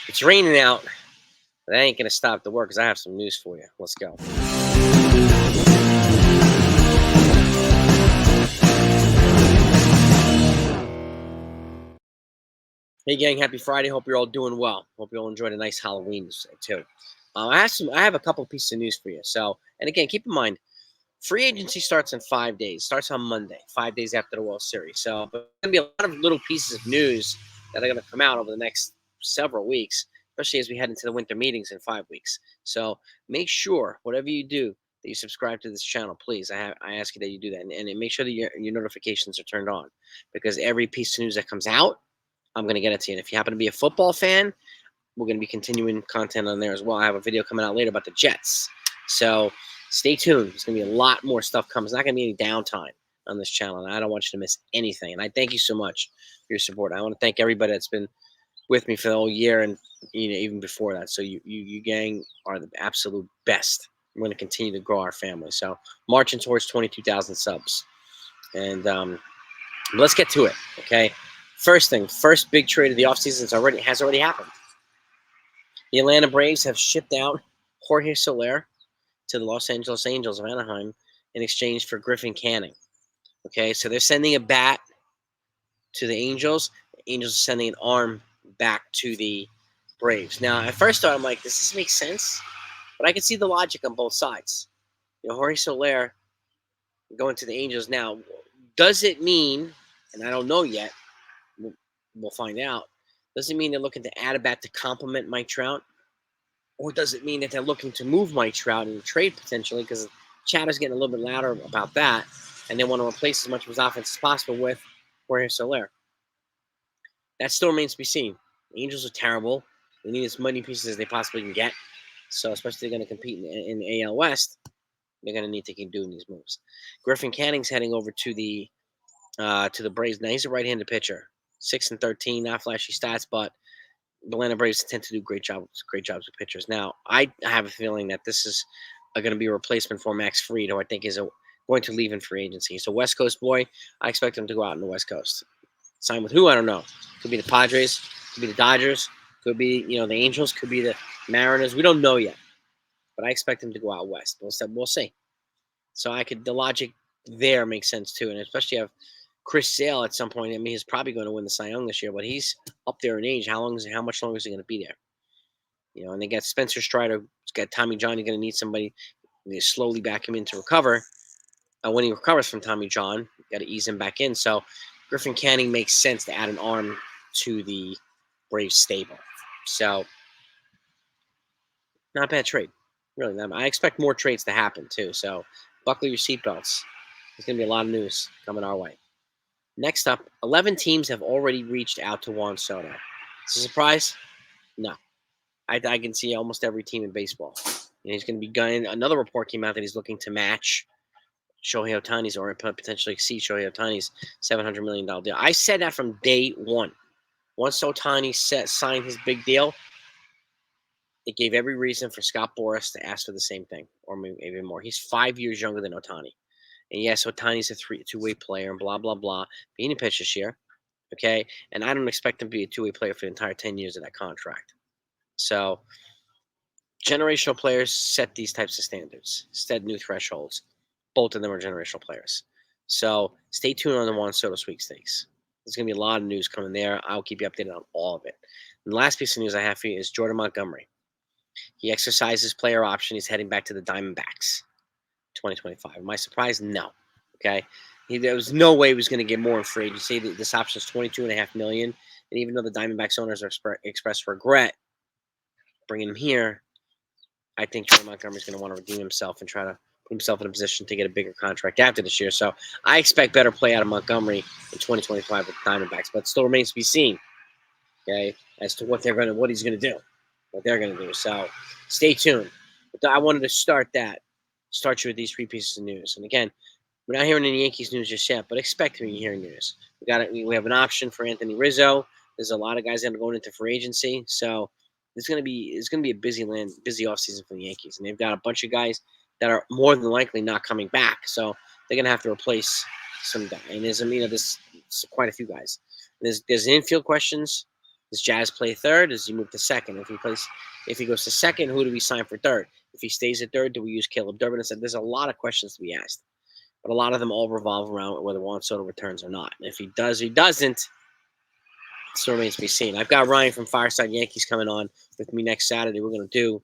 It's raining out. But that ain't going to stop the work because I have some news for you. Let's go. Hey, gang. Happy Friday. Hope you're all doing well. Hope you all enjoyed a nice Halloween, too. I have a couple pieces of news for you. So, and again, keep in mind, free agency starts in 5 days. Starts on Monday, 5 days after the World Series. So, but there's going to be a lot of little pieces of news that are going to come out over the next several weeks, especially as we head into the winter meetings in 5 weeks. So, make sure, whatever you do, that you subscribe to this channel, please. I ask you that you do that. And make sure that your notifications are turned on, because every piece of news that comes out, I'm going to get it to you. And if you happen to be a football fan, we're going to be continuing content on there as well. I have a video coming out later about the Jets. So stay tuned. There's going to be a lot more stuff coming. There's not going to be any downtime on this channel, and I don't want you to miss anything. And I thank you so much for your support. I want to thank everybody that's been with me for the whole year and even before that. So you gang are the absolute best. We're going to continue to grow our family. So marching towards 22,000 subs. And let's get to it, okay? First big trade of the offseason has already happened. The Atlanta Braves have shipped out Jorge Soler to the Los Angeles Angels of Anaheim in exchange for Griffin Canning. Okay, so they're sending a bat to the Angels. The Angels are sending an arm back to the Braves. Now, at first thought, I'm like, does this make sense? But I can see the logic on both sides. Jorge Soler going to the Angels. Now, does it mean, and I don't know yet, we'll find out, does it mean they're looking to add a bat to complement Mike Trout? Or does it mean that they're looking to move Mike Trout in the trade potentially, because chatter's getting a little bit louder about that, and they want to replace as much of his offense as possible with Jorge Soler? That still remains to be seen. The Angels are terrible. They need as many pieces as they possibly can get. So especially if they're going to compete in the AL West, they're going to need to keep doing these moves. Griffin Canning's heading over to the Braves. Now, he's a right-handed pitcher. 6-13, not flashy stats, but the Atlanta Braves tend to do great jobs with pitchers. Now, I have a feeling that this is going to be a replacement for Max Fried, who I think is going to leave in free agency. He's a West Coast boy. I expect him to go out in the West Coast. Sign with who? I don't know. Could be the Padres. Could be the Dodgers. Could be the Angels. Could be the Mariners. We don't know yet. But I expect him to go out west. We'll see. So the logic there makes sense too. And especially have Chris Sale at some point. I mean, he's probably going to win the Cy Young this year, but he's up there in age. How much longer is he going to be there? And they got Spencer Strider. He's got Tommy John. You're going to need somebody to slowly back him in to recover. When he recovers from Tommy John, you got to ease him back in. So Griffin Canning makes sense to add an arm to the Braves stable. So not a bad trade. Really not. I expect more trades to happen too. So buckle your seatbelts. There's going to be a lot of news coming our way. Next up, 11 teams have already reached out to Juan Soto. Is it a surprise? No. I can see almost every team in baseball. He's going to be going. Another report came out that he's looking to match Shohei Ohtani's or potentially exceed Shohei Ohtani's $700 million deal. I said that from day one. Once Ohtani signed his big deal, it gave every reason for Scott Boras to ask for the same thing, or maybe even more. He's 5 years younger than Ohtani. And yes, Ohtani's a two-way player and blah, blah, blah. Being a pitch this year, okay? And I don't expect him to be a two-way player for the entire 10 years of that contract. So generational players set these types of standards, set new thresholds. Both of them are generational players. So stay tuned on the Juan Soto sweepstakes. There's going to be a lot of news coming there. I'll keep you updated on all of it. And the last piece of news I have for you is Jordan Montgomery. He exercised his player option. He's heading back to the Diamondbacks 2025. Am I surprised? No. Okay. There was no way he was going to get more in free agency. This option is $22.5 million. And even though the Diamondbacks owners have expressed regret bringing him here, I think Jordan Montgomery is going to want to redeem himself and try to put himself in a position to get a bigger contract after this year. So I expect better play out of Montgomery in 2025 with the Diamondbacks, but it still remains to be seen, okay, as to what he's going to do, what they're going to do. So stay tuned. But I wanted to start you with these three pieces of news. And again, we're not hearing any Yankees news just yet, but expect to be hearing news. We have an option for Anthony Rizzo. There's a lot of guys that are going into free agency. So it's going to be a busy offseason for the Yankees. And they've got a bunch of guys that are more than likely not coming back. So they're going to have to replace some guys. And there's quite a few guys. There's infield questions. Does Jazz play third? Does he move to second? If he goes to second, who do we sign for third? If he stays at third, do we use Caleb Durbin? I said there's a lot of questions to be asked, but a lot of them all revolve around whether Juan Soto returns or not. And if he does, he doesn't. Still remains to be seen. I've got Ryan from Fireside Yankees coming on with me next Saturday. We're going to do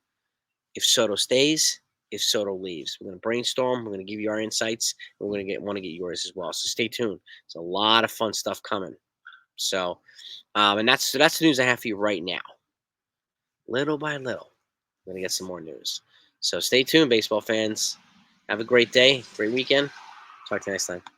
if Soto stays, if Soto leaves. We're going to brainstorm. We're going to give you our insights. We're going to want to get yours as well. So stay tuned. There's a lot of fun stuff coming. So, and that's the news I have for you right now. Little by little, we're going to get some more news. So stay tuned, baseball fans. Have a great day, great weekend. Talk to you next time.